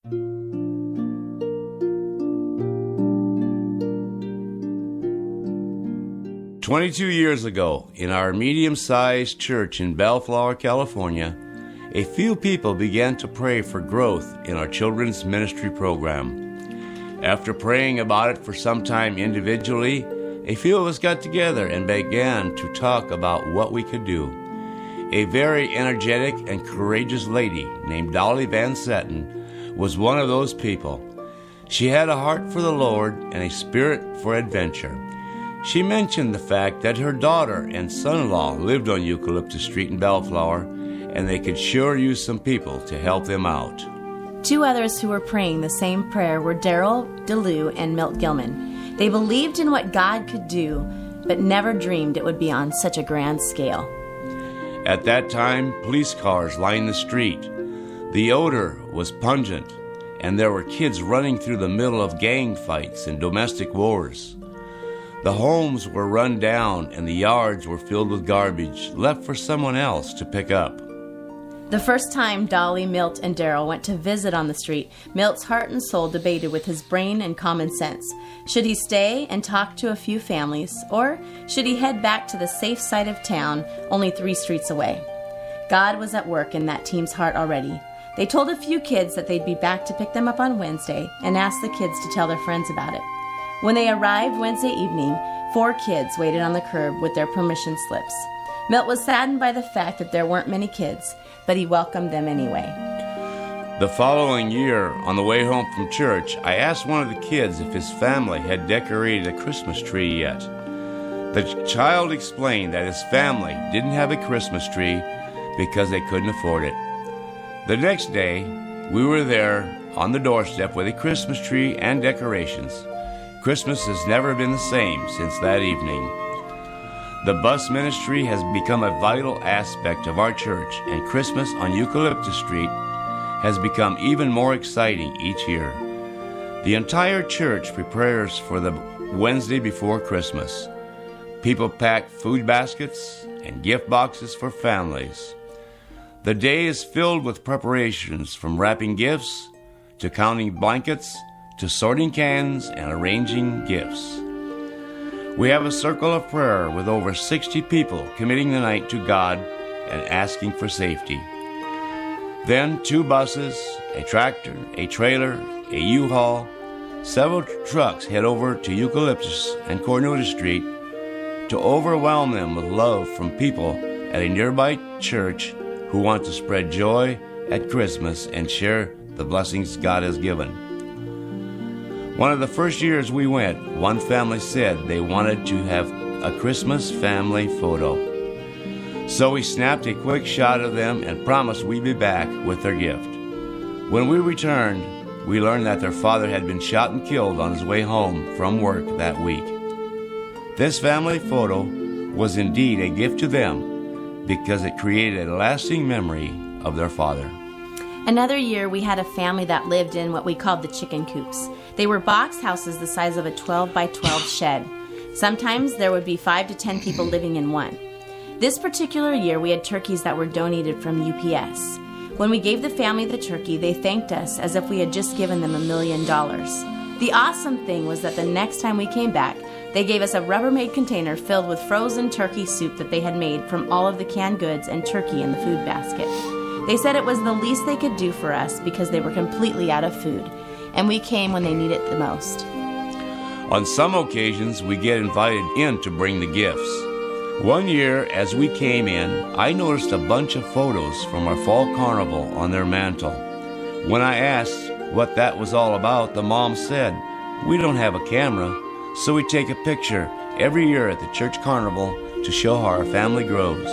"22 years ago, in our medium-sized church in Bellflower, California, a few people began to pray for growth in our children's ministry program. After praying about it for some time individually, a few of us got together and began to talk about what we could do. A very energetic and courageous lady named Dolly Van Setten was one of those people. She had a heart for the Lord and a spirit for adventure. She mentioned the fact that her daughter and son-in-law lived on Eucalyptus Street in Bellflower, and they could sure use some people to help them out. Two others who were praying the same prayer were Daryl DeLue and Milt Gilman. They believed in what God could do, but never dreamed it would be on such a grand scale. At that time, police cars lined the street. The odor was pungent, and there were kids running through the middle of gang fights and domestic wars. The homes were run down, and the yards were filled with garbage left for someone else to pick up. The first time Dolly, Milt, and Daryl went to visit on the street, Milt's heart and soul debated with his brain and common sense. Should he stay and talk to a few families, or should he head back to the safe side of town, only 3 streets away? God was at work in that team's heart already. They told a few kids that they'd be back to pick them up on Wednesday and asked the kids to tell their friends about it. When they arrived Wednesday evening, 4 kids waited on the curb with their permission slips. Milt was saddened by the fact that there weren't many kids, but he welcomed them anyway. The following year, on the way home from church, I asked one of the kids if his family had decorated a Christmas tree yet. The child explained that his family didn't have a Christmas tree because they couldn't afford it. The next day, we were there on the doorstep with a Christmas tree and decorations. Christmas has never been the same since that evening. The bus ministry has become a vital aspect of our church, and Christmas on Eucalyptus Street has become even more exciting each year. The entire church prepares for the Wednesday before Christmas. People pack food baskets and gift boxes for families. The day is filled with preparations, from wrapping gifts to counting blankets to sorting cans and arranging gifts. We have a circle of prayer with over 60 people committing the night to God and asking for safety. Then 2 buses, a tractor, a trailer, a U-Haul, several trucks head over to Eucalyptus and Cornuda Street to overwhelm them with love from people at a nearby church who want to spread joy at Christmas and share the blessings God has given. One of the first years we went, one family said they wanted to have a Christmas family photo. So we snapped a quick shot of them and promised we'd be back with their gift. When we returned, we learned that their father had been shot and killed on his way home from work that week. This family photo was indeed a gift to them because it created a lasting memory of their father. Another year, we had a family that lived in what we called the chicken coops. They were box houses the size of a 12 by 12 shed. Sometimes there would be 5 to 10 people living in one. This particular year, we had turkeys that were donated from UPS. When we gave the family the turkey, they thanked us as if we had just given them $1 million. The awesome thing was that the next time we came back, they gave us a Rubbermaid container filled with frozen turkey soup that they had made from all of the canned goods and turkey in the food basket. They said it was the least they could do for us because they were completely out of food, and we came when they needed it the most. On some occasions, we get invited in to bring the gifts. One year, as we came in, I noticed a bunch of photos from our fall carnival on their mantle. When I asked what that was all about, the mom said, "We don't have a camera, so we take a picture every year at the church carnival to show how our family grows."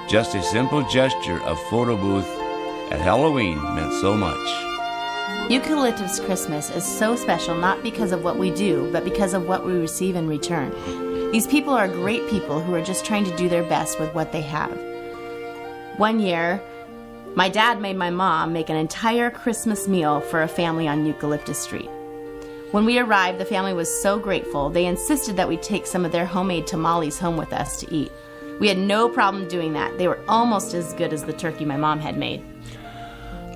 Just a simple gesture of photo booth at Halloween meant so much. Eucalyptus Christmas is so special not because of what we do, but because of what we receive in return. These people are great people who are just trying to do their best with what they have. One year, my dad made my mom make an entire Christmas meal for a family on Eucalyptus Street. When we arrived, the family was so grateful, they insisted that we take some of their homemade tamales home with us to eat. We had no problem doing that. They were almost as good as the turkey my mom had made.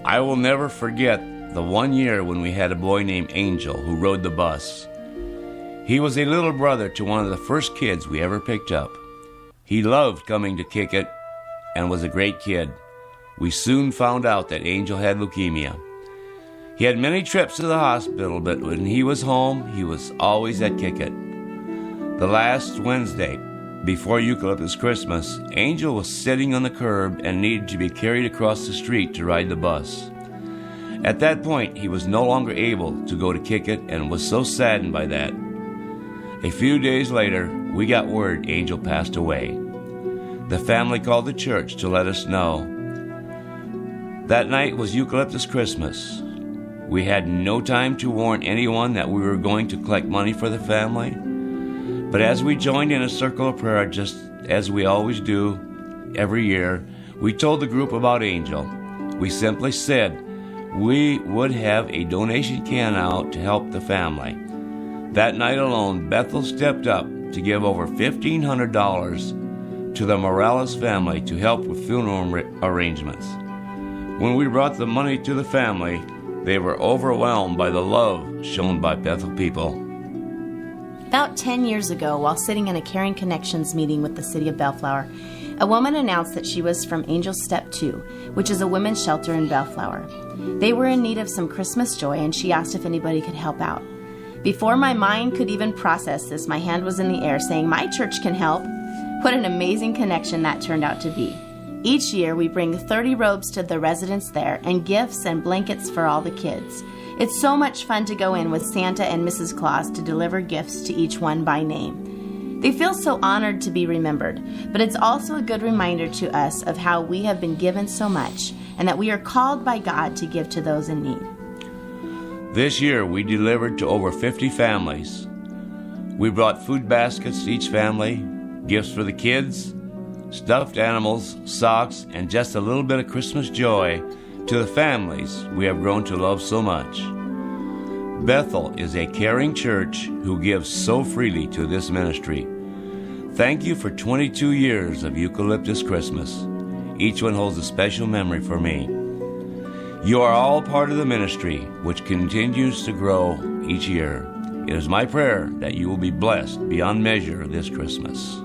I will never forget the one year when we had a boy named Angel who rode the bus. He was a little brother to one of the first kids we ever picked up. He loved coming to kick it and was a great kid. We soon found out that Angel had leukemia. He had many trips to the hospital, but when he was home, he was always at Kick It. The last Wednesday, before Eucalyptus Christmas, Angel was sitting on the curb and needed to be carried across the street to ride the bus. At that point, he was no longer able to go to Kick It and was so saddened by that. A few days later, we got word Angel passed away. The family called the church to let us know. That night was Eucalyptus Christmas. We had no time to warn anyone that we were going to collect money for the family. But as we joined in a circle of prayer, just as we always do every year, we told the group about Angel. We simply said we would have a donation can out to help the family. That night alone, Bethel stepped up to give over $1,500 to the Morales family to help with funeral arrangements. When we brought the money to the family, they were overwhelmed by the love shown by Bethel people. About 10 years ago, while sitting in a Caring Connections meeting with the city of Bellflower, a woman announced that she was from Angel Step 2, which is a women's shelter in Bellflower. They were in need of some Christmas joy, and she asked if anybody could help out. Before my mind could even process this, my hand was in the air saying, "My church can help." What an amazing connection that turned out to be. Each year, we bring 30 robes to the residents there and gifts and blankets for all the kids. It's so much fun to go in with Santa and Mrs. Claus to deliver gifts to each one by name. They feel so honored to be remembered, but it's also a good reminder to us of how we have been given so much and that we are called by God to give to those in need. This year, we delivered to over 50 families. We brought food baskets to each family, gifts for the kids, stuffed animals, socks, and just a little bit of Christmas joy to the families we have grown to love so much. Bethel is a caring church who gives so freely to this ministry. Thank you for 22 years of Eucalyptus Christmas. Each one holds a special memory for me. You are all part of the ministry, which continues to grow each year. It is my prayer that you will be blessed beyond measure this Christmas.